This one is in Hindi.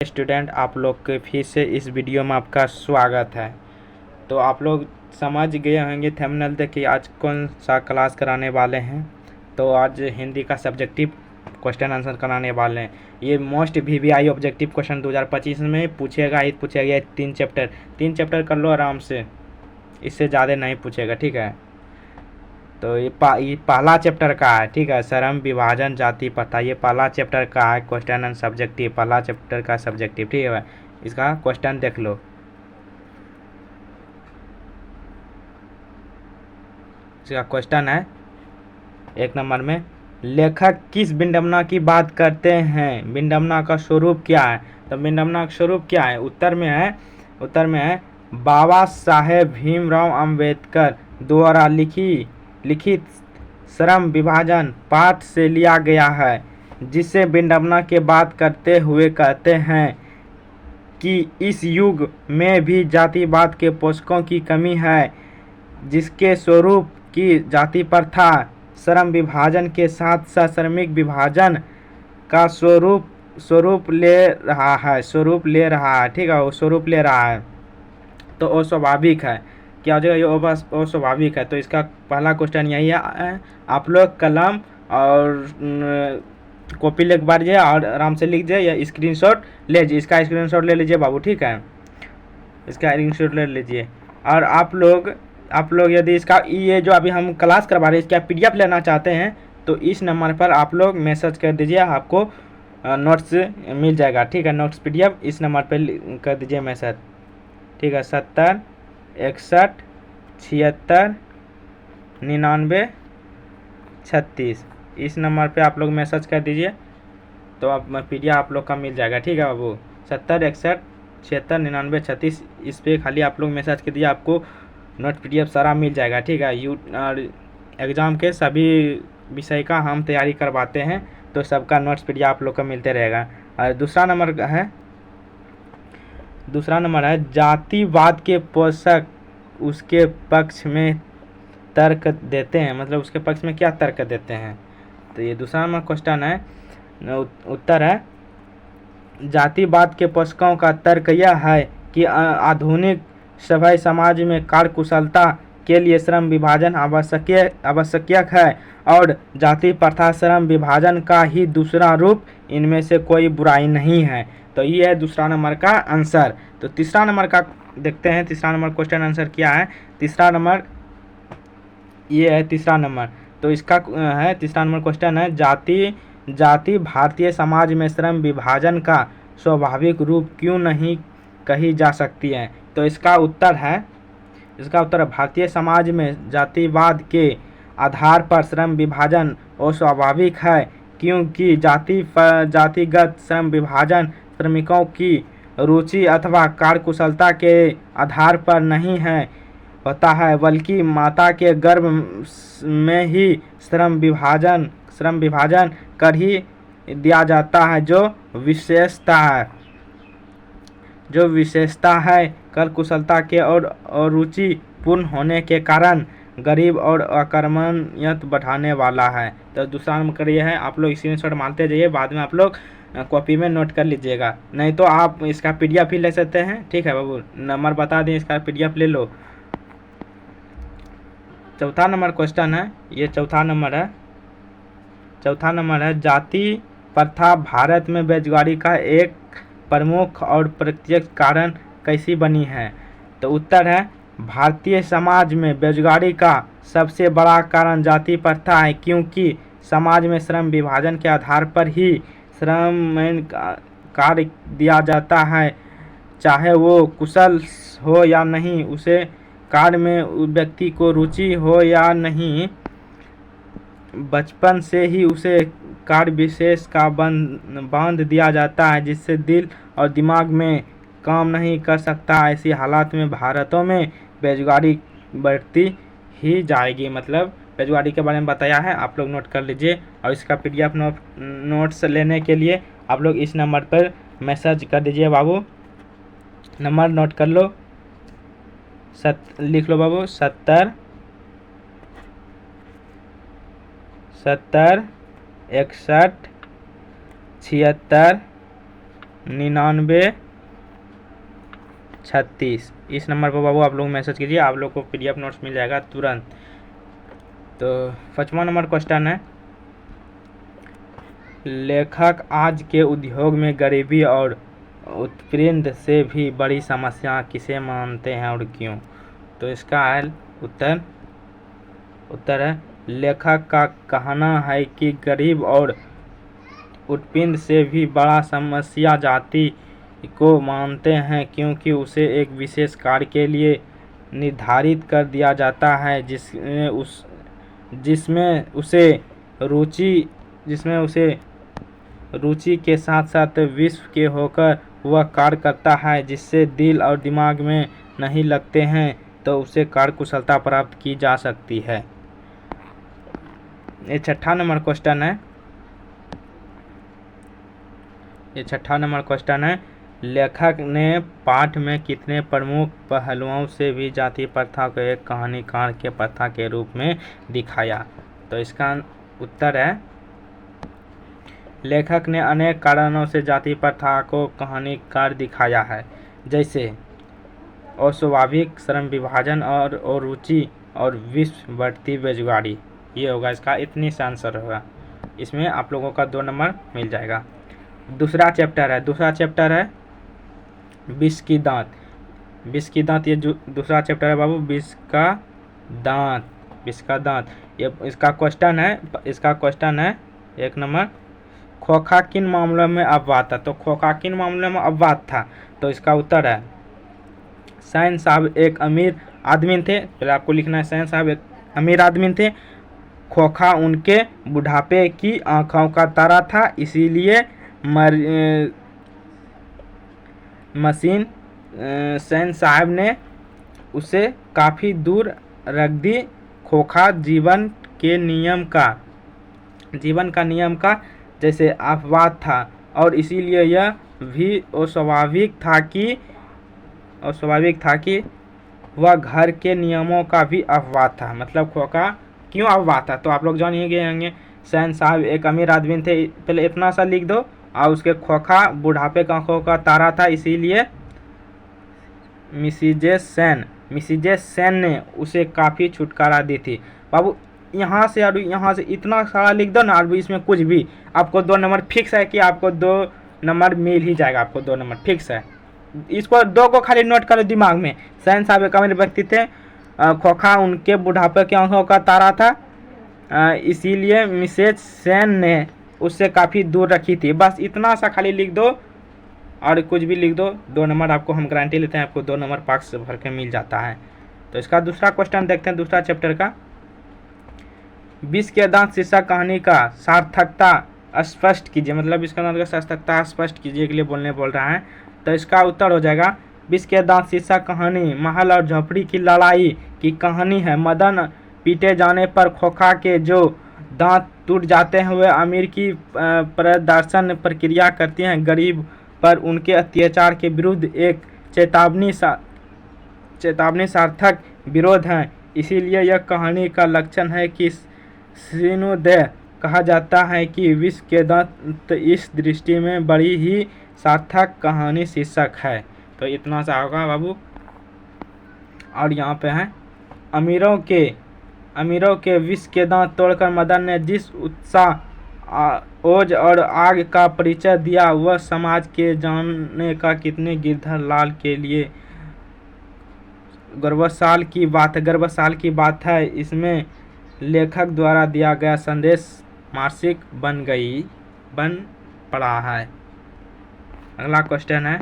स्टूडेंट, आप लोग के फिर से इस वीडियो में आपका स्वागत है। तो आप लोग समझ गए होंगे थंबनेल देख के आज कौन सा क्लास कराने वाले हैं। तो आज हिंदी का सब्जेक्टिव क्वेश्चन आंसर कराने वाले हैं। ये मोस्ट वीवीआई ऑब्जेक्टिव क्वेश्चन 2025 में पूछेगा ही पूछेगा। तीन चैप्टर कर लो आराम से, इससे ज़्यादा नहीं पूछेगा, ठीक है। तो ये पहला चैप्टर का है, ठीक है। श्रम विभाजन जाति प्रथा, ये पहला चैप्टर का है क्वेश्चन एंड सब्जेक्टिव, पहला चैप्टर का सब्जेक्टिव, ठीक है। इसका क्वेश्चन देख लो। इसका क्वेश्चन है 1 नंबर में, लेखक किस विडंबना की बात करते हैं? विडंबना का स्वरूप क्या है? तो विडंबना का स्वरूप क्या है? उत्तर में है बाबा साहेब भीमराव अंबेडकर द्वारा लिखित श्रम विभाजन पाठ से लिया गया है, जिसे विडंबना की बात करते हुए कहते हैं कि इस युग में भी जातिवाद के पोषकों की कमी है, जिसके स्वरूप की जाति प्रथा श्रम विभाजन के साथ साथ श्रमिक विभाजन का स्वरूप ले रहा है, ठीक है। वो स्वरूप ले रहा है, तो अस्वाभाविक है। क्या हो जाएगा? ये अस्वाभाविक है। तो इसका पहला क्वेश्चन यही है। आप लोग कलम और कॉपी ले बारिए और आराम से लिख जाए या स्क्रीनशॉट ले लीजिए। इसका स्क्रीनशॉट ले लीजिए बाबू, ठीक है। इसका स्क्रीनशॉट ले लीजिए। और आप लोग यदि इसका ये जो अभी हम क्लास करवा रहे हैं इसका पीडीएफ लेना चाहते हैं तो इस नंबर पर आप लोग मैसेज कर दीजिए, आपको नोट्स मिल जाएगा, ठीक है। नोट्स पीडीएफ इस नंबर पर कर दीजिए मैसेज, ठीक है। 70 61 76 99 36 इस नंबर पे आप लोग मैसेज कर दीजिए, तो आप पीडीएफ आप लोग का मिल जाएगा, ठीक है बाबू। 70 61 76 99 36 इस पर खाली आप लोग मैसेज कर दीजिए, आपको नोट पीडीएफ सारा मिल जाएगा, ठीक है। और एग्ज़ाम के सभी विषय का हम तैयारी करवाते हैं, तो सबका नोट्स पीडीएफ आप लोग का मिलते रहेगा। और दूसरा नंबर है जातिवाद के पोषक उसके पक्ष में तर्क देते हैं, मतलब उसके पक्ष में क्या तर्क देते हैं। तो ये दूसरा नंबर क्वेश्चन है। उत्तर है जातिवाद के पोषकों का तर्क यह है कि आधुनिक सभ्य समाज में कार्यकुशलता के लिए श्रम विभाजन आवश्यक है और जाति प्रथा श्रम विभाजन का ही दूसरा रूप, इनमें से कोई बुराई नहीं है। तो ये है दूसरा नंबर का आंसर। तो तीसरा नंबर का देखते हैं, तीसरा नंबर क्वेश्चन आंसर क्या है। तीसरा नंबर तो इसका है तीसरा नंबर क्वेश्चन है जाति भारतीय समाज में श्रम विभाजन का स्वाभाविक रूप क्यों नहीं कही जा सकती है। तो इसका उत्तर है भारतीय समाज में जातिवाद के आधार पर श्रम विभाजन अस्वाभाविक है, क्योंकि जातिगत श्रम विभाजन श्रमिकों की रुचि अथवा कार्यकुशलता के आधार पर नहीं होता है, बल्कि माता के गर्भ में ही श्रम विभाजन कर ही दिया जाता है। जो विशेषता है कार्यकुशलता के और रुचि पूर्ण होने के कारण गरीब और अकर्मण्यत बढ़ाने वाला है। तो दूसरा नंबर ये है। आप लोग स्क्रीनशॉट मारते जाइए, बाद में आप लोग कॉपी में नोट कर लीजिएगा, नहीं तो आप इसका पीडीएफ ही ले सकते हैं, ठीक है बाबू। नंबर बता दें, इसका पीडीएफ ले लो। चौथा नंबर क्वेश्चन है, ये चौथा नंबर है जाति प्रथा भारत में बेरोजगारी का एक प्रमुख और प्रत्यक्ष कारण कैसी बनी है। तो उत्तर है भारतीय समाज में बेरोजगारी का सबसे बड़ा कारण जाति प्रथा है, क्योंकि समाज में श्रम विभाजन के आधार पर ही श्रम में कार्य दिया जाता है, चाहे वो कुशल हो या नहीं, उसे कार्य में व्यक्ति को रुचि हो या नहीं, बचपन से ही उसे कार्य विशेष का बांध दिया जाता है, जिससे दिल और दिमाग में काम नहीं कर सकता। ऐसी हालात में भारतों में बेरोजगारी बढ़ती ही जाएगी। मतलब बेरोजगारी के बारे में बताया है, आप लोग नोट कर लीजिए। और इसका पीडीएफ नोट्स लेने के लिए आप लोग इस नंबर पर मैसेज कर दीजिए बाबू। नंबर नोट कर लो, लिख लो बाबू। 70 61 76 9936। इस नंबर पर बाबू आप लोग मैसेज कीजिए, आप लोग को PDF नोट्स मिल जाएगा तुरंत। तो 55 नंबर क्वेश्चन है, लेखक आज के उद्योग में गरीबी और उत्पीड़न से भी बड़ी समस्या किसे मानते हैं और क्यों? तो इसका उत्तर है, लेखक का कहना है कि गरीब और उत्पीड़न से भी बड़ा समस्या जाति को मानते हैं, क्योंकि उसे एक विशेष कार्य के लिए निर्धारित कर दिया जाता है जिसमें उसे रुचि के साथ साथ विश्व के होकर वह कार्य करता है जिससे दिल और दिमाग में नहीं लगते हैं, तो उसे कार्य कुशलता प्राप्त की जा सकती है। ये 6ठा नंबर क्वेश्चन है, लेखक ने पाठ में कितने प्रमुख पहलुओं से भी जाति प्रथा को एक कहानीकार के प्रथा के रूप में दिखाया? तो इसका उत्तर है, लेखक ने अनेक कारणों से जाति प्रथा को कहानीकार दिखाया है, जैसे अस्वाभाविक श्रम विभाजन और रुचि और विश्व बढ़ती बेरोजगारी। ये होगा इसका, इतनी सा आंसर होगा। इसमें आप लोगों का 2 नंबर मिल जाएगा। दूसरा चैप्टर है विष की दांत। ये जो दूसरा चैप्टर है बाबू, विष का दांत। ये इसका क्वेश्चन है 1 नंबर, खोखा किन मामलों में अपवाद था? तो खोखा किन मामलों में अपवाद था? तो इसका उत्तर है, सैन साहब एक अमीर आदमी थे। पहले आपको लिखना है, सैन साहब एक अमीर आदमी थे। खोखा उनके बुढ़ापे की आंखों का तारा था, इसीलिए मशीन सैन साहब ने उसे काफ़ी दूर रख दी। खोखा जीवन का नियम का जैसे अपवाद था, और इसीलिए यह भी अस्वाभाविक था कि वह घर के नियमों का भी अपवाद था। मतलब खोखा क्यों अपवाद था? तो आप लोग जान ही गए होंगे, सैन साहब एक अमीर आदमी थे। पहले इतना सा लिख दो, और उसके खोखा बुढ़ापे का आंखों का तारा था, इसीलिए मिसिजेस सेन ने उसे काफ़ी छुटकारा दी थी। बाबू यहाँ से और यहाँ से इतना सारा लिख दो ना, और इसमें कुछ भी आपको 2 नंबर फिक्स है कि आपको 2 नंबर मिल ही जाएगा। आपको 2 नंबर फिक्स है। इसको 2 को खाली नोट करो दिमाग में। सैन साहब एक अमीर व्यक्ति थे, खोखा उनके बुढ़ापे की आंखों का तारा था, इसीलिए मिसेज सेन ने उससे काफ़ी दूर रखी थी। बस इतना सा खाली लिख दो, और कुछ भी लिख दो, 2 नंबर आपको हम गारंटी लेते हैं, आपको 2 नंबर पास भर के मिल जाता है। तो इसका दूसरा क्वेश्चन देखते हैं, दूसरा चैप्टर का, विष के दांत शीर्षक कहानी का सार्थकता स्पष्ट कीजिए। मतलब इसका दांत का सार्थकता स्पष्ट कीजिए के लिए बोल रहा है। तो इसका उत्तर हो जाएगा, विष के दांत शीर्षक कहानी महल और झोपड़ी की लड़ाई की कहानी है। मदन पीटे जाने पर खोखा के जो दांत टूट जाते हैं, वे अमीर की प्रदर्शन प्रक्रिया करती हैं। गरीब पर उनके अत्याचार के विरुद्ध एक चेतावनी सार्थक विरोध है। इसीलिए यह कहानी का लक्षण है कि सिनोदय कहा जाता है कि विष के दांत इस दृष्टि में बड़ी ही सार्थक कहानी शीर्षक है। तो इतना सा होगा बाबू। और यहाँ पे है, अमीरों के विष के दांत तोड़कर मदन ने जिस उत्साह, ओज और आग का परिचय दिया, वह समाज के जानने का कितने गिरधर लाल के लिए गर्वशाल की बात है। इसमें लेखक द्वारा दिया गया संदेश मार्मिक बन पड़ा है। अगला क्वेश्चन है,